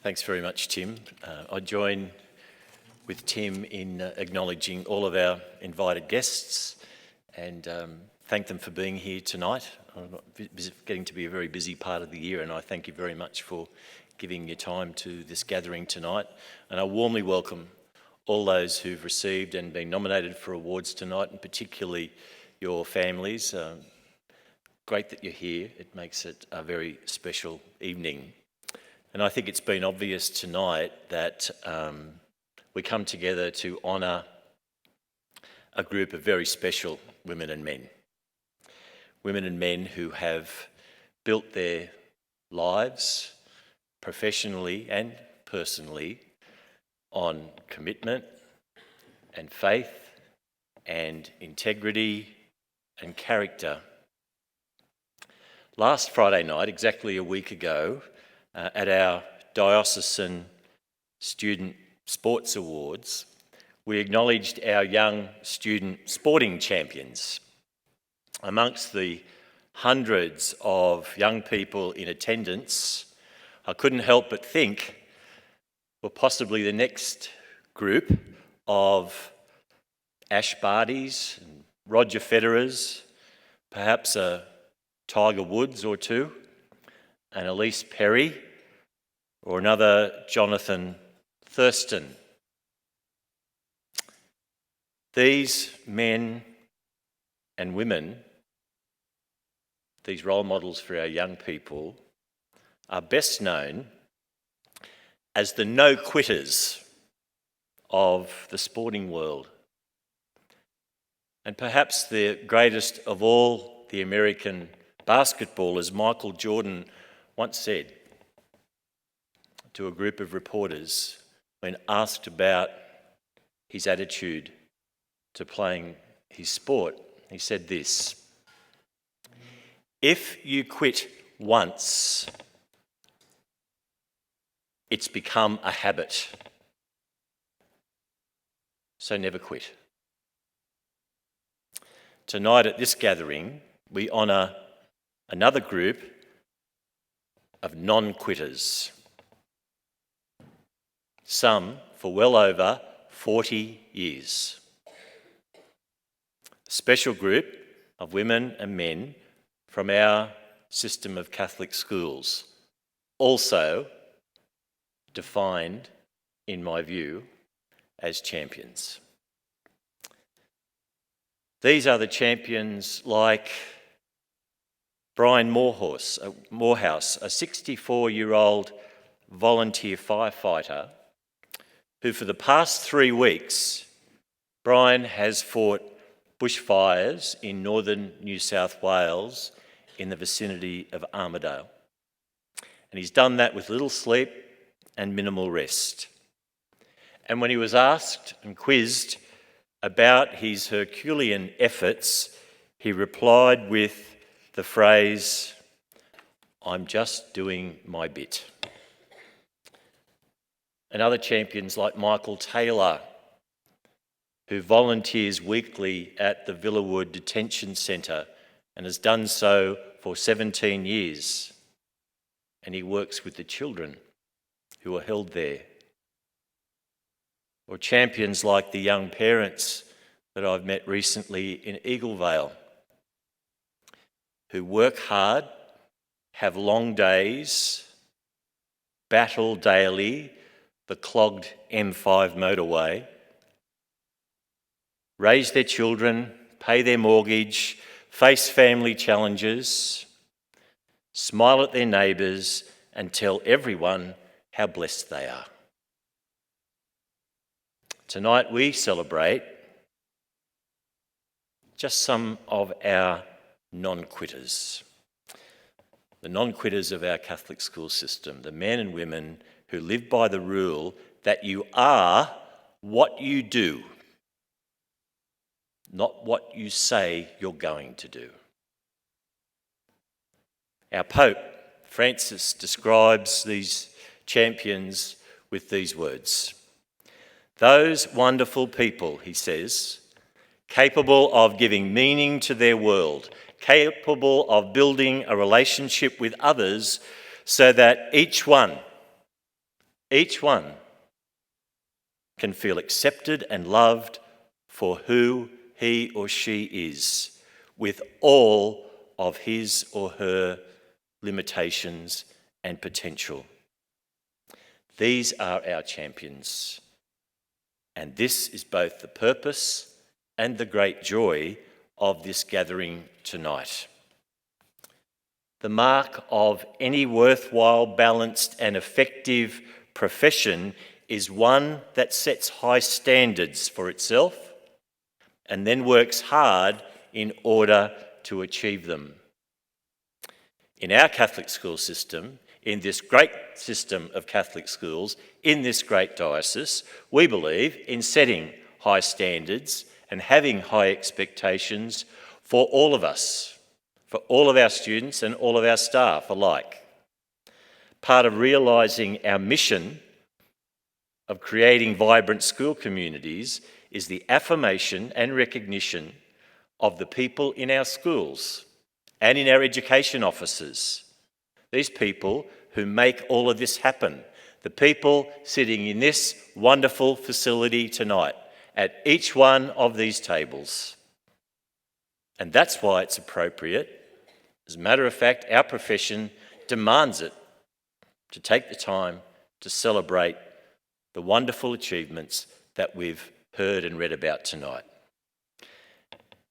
Thanks very much, Tim. I join with Tim in acknowledging all of our invited guests and thank them for being here tonight. It's getting to be a very busy part of the year, and I thank you very much for giving your time to this gathering tonight. And I warmly welcome all those who've received and been nominated for awards tonight, and particularly your families. Great that you're here. It makes it a very special evening. And I think it's been obvious tonight that we come together to honour a group of very special women and men. Women and men who have built their lives professionally and personally on commitment and faith and integrity and character. Last Friday night, exactly a week ago, at our Diocesan Student Sports Awards, we acknowledged our young student sporting champions. Amongst the hundreds of young people in attendance, I couldn't help but think, well, possibly the next group of Ash Bardys and Roger Federers, perhaps a Tiger Woods or two, an Elise Perry, or another Jonathan Thurston. These men and women, these role models for our young people, are best known as the no-quitters of the sporting world. And perhaps the greatest of all the American basketballers, Michael Jordan, once said to a group of reporters when asked about his attitude to playing his sport, he said this: "If you quit once, it's become a habit. So never quit." Tonight at this gathering, we honour another group of non-quitters, some for well over 40 years. A special group of women and men from our system of Catholic schools, also defined, in my view, as champions. These are the champions like Brian Morehouse, a 64-year-old volunteer firefighter who for the past 3 weeks, Brian has fought bushfires in northern New South Wales in the vicinity of Armidale. And he's done that with little sleep and minimal rest. And when he was asked and quizzed about his Herculean efforts, he replied with the phrase, "I'm just doing my bit." And other champions like Michael Taylor, who volunteers weekly at the Villawood Detention Centre and has done so for 17 years. And he works with the children who are held there. Or champions like the young parents that I've met recently in Eaglevale, who work hard, have long days, battle daily the clogged M5 motorway, raise their children, pay their mortgage, face family challenges, smile at their neighbours and tell everyone how blessed they are. Tonight we celebrate just some of our non-quitters, the non-quitters of our Catholic school system, the men and women who live by the rule that you are what you do, not what you say you're going to do. Our Pope, Francis, describes these champions with these words: "Those wonderful people," he says, "capable of giving meaning to their world, capable of building a relationship with others so that each one each one can feel accepted and loved for who he or she is, with all of his or her limitations and potential. These are our champions, and this is both the purpose and the great joy of this gathering tonight. The mark of any worthwhile, balanced and effective profession is one that sets high standards for itself and then works hard in order to achieve them. In our Catholic school system, in this great system of Catholic schools, in this great diocese, we believe in setting high standards and having high expectations for all of us, for all of our students and all of our staff alike. Part of realising our mission of creating vibrant school communities is the affirmation and recognition of the people in our schools and in our education offices. These people who make all of this happen, the people sitting in this wonderful facility tonight at each one of these tables. And that's why it's appropriate. As a matter of fact, our profession demands it, to take the time to celebrate the wonderful achievements that we've heard and read about tonight.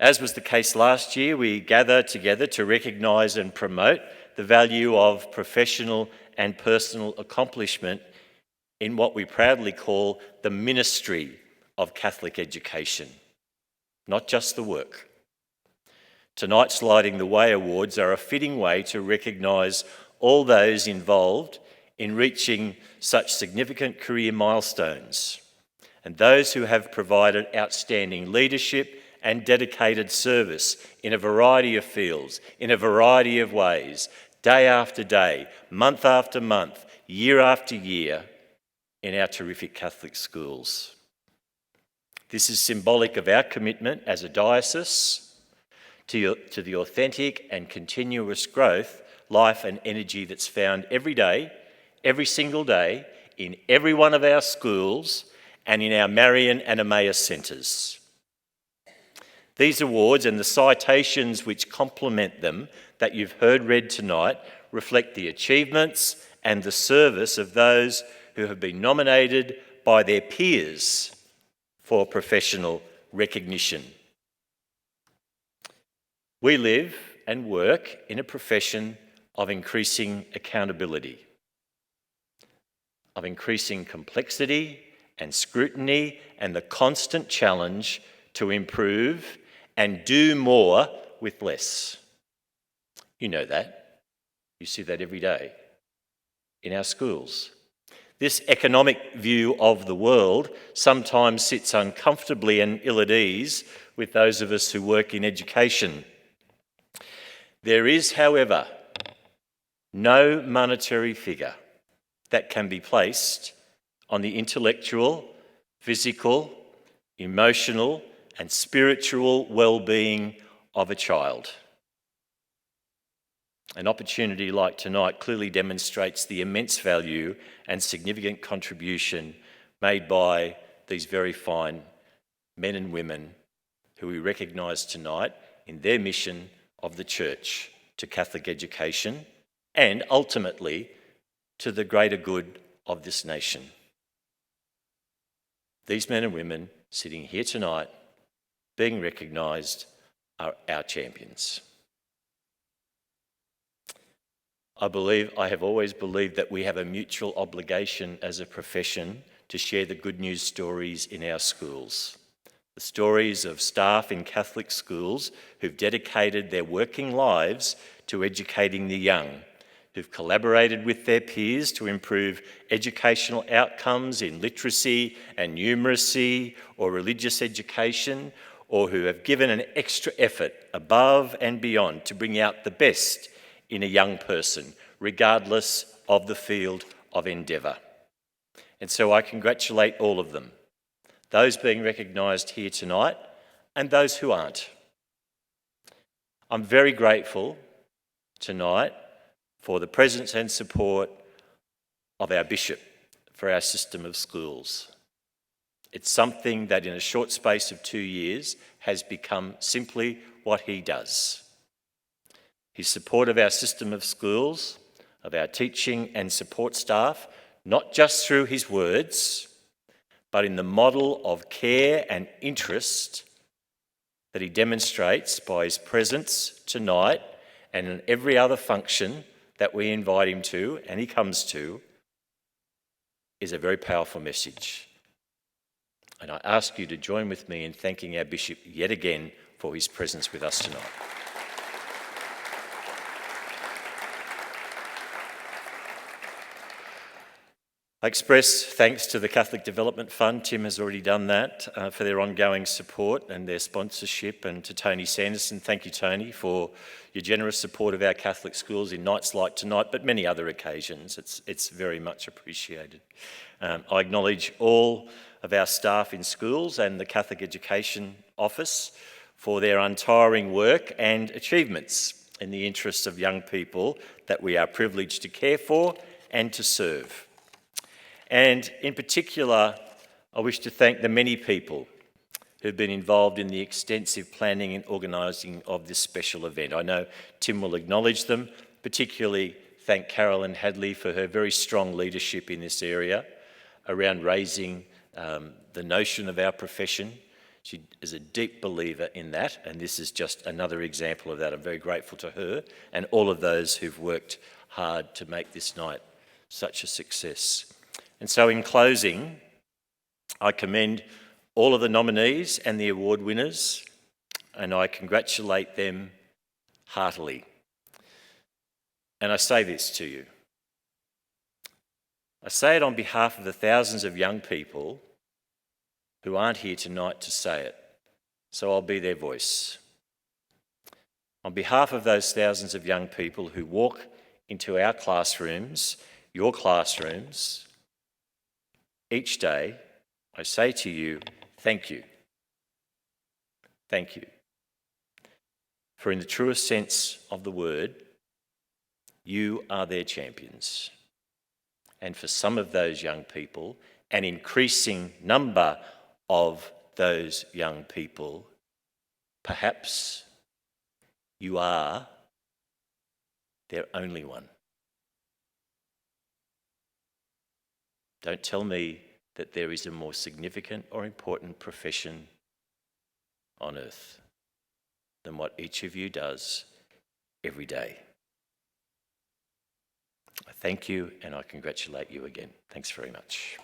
As was the case last year, we gather together to recognise and promote the value of professional and personal accomplishment in what we proudly call the ministry of Catholic education, not just the work. Tonight's Lighting the Way Awards are a fitting way to recognise all those involved in reaching such significant career milestones, and those who have provided outstanding leadership and dedicated service in a variety of fields, in a variety of ways, day after day, month after month, year after year, in our terrific Catholic schools. This is symbolic of our commitment as a diocese to the authentic and continuous growth, life and energy that's found every day, every single day, in every one of our schools and in our Marian and Emmaus centres. These awards and the citations which complement them that you've heard read tonight reflect the achievements and the service of those who have been nominated by their peers for professional recognition. We live and work in a profession of increasing accountability, of increasing complexity and scrutiny, and the constant challenge to improve and do more with less. You know that. You see that every day in our schools. This economic view of the world sometimes sits uncomfortably and ill at ease with those of us who work in education. There is, however, no monetary figure that can be placed on the intellectual, physical, emotional, and spiritual well-being of a child. An opportunity like tonight clearly demonstrates the immense value and significant contribution made by these very fine men and women who we recognise tonight in their mission of the Church to Catholic education and ultimately to the greater good of this nation. These men and women sitting here tonight, being recognised, are our champions. I have always believed that we have a mutual obligation as a profession to share the good news stories in our schools. The stories of staff in Catholic schools who've dedicated their working lives to educating the young, who've collaborated with their peers to improve educational outcomes in literacy and numeracy or religious education, or who have given an extra effort above and beyond to bring out the best in a young person, regardless of the field of endeavour. And so I congratulate all of them, those being recognised here tonight and those who aren't. I'm very grateful tonight for the presence and support of our Bishop, for our system of schools. It's something that in a short space of 2 years has become simply what he does. His support of our system of schools, of our teaching and support staff, not just through his words, but in the model of care and interest that he demonstrates by his presence tonight and in every other function that we invite him to and he comes to, is a very powerful message. And I ask you to join with me in thanking our Bishop yet again for his presence with us tonight. I express thanks to the Catholic Development Fund, Tim has already done that, for their ongoing support and their sponsorship, and to Tony Sanderson. Thank you, Tony, for your generous support of our Catholic schools in nights like tonight, but many other occasions. It's very much appreciated. I acknowledge all of our staff in schools and the Catholic Education Office for their untiring work and achievements in the interests of young people that we are privileged to care for and to serve. And in particular, I wish to thank the many people who've been involved in the extensive planning and organising of this special event. I know Tim will acknowledge them, particularly thank Carolyn Hadley for her very strong leadership in this area around raising the notion of our profession. She is a deep believer in that, and this is just another example of that. I'm very grateful to her and all of those who've worked hard to make this night such a success. And so in closing, I commend all of the nominees and the award winners, and I congratulate them heartily. And I say this to you. I say it on behalf of the thousands of young people who aren't here tonight to say it, so I'll be their voice. On behalf of those thousands of young people who walk into our classrooms, your classrooms, each day, I say to you, thank you. Thank you. For in the truest sense of the word, you are their champions. And for some of those young people, an increasing number of those young people, perhaps you are their only one. Don't tell me that there is a more significant or important profession on earth than what each of you does every day. I thank you and I congratulate you again. Thanks very much.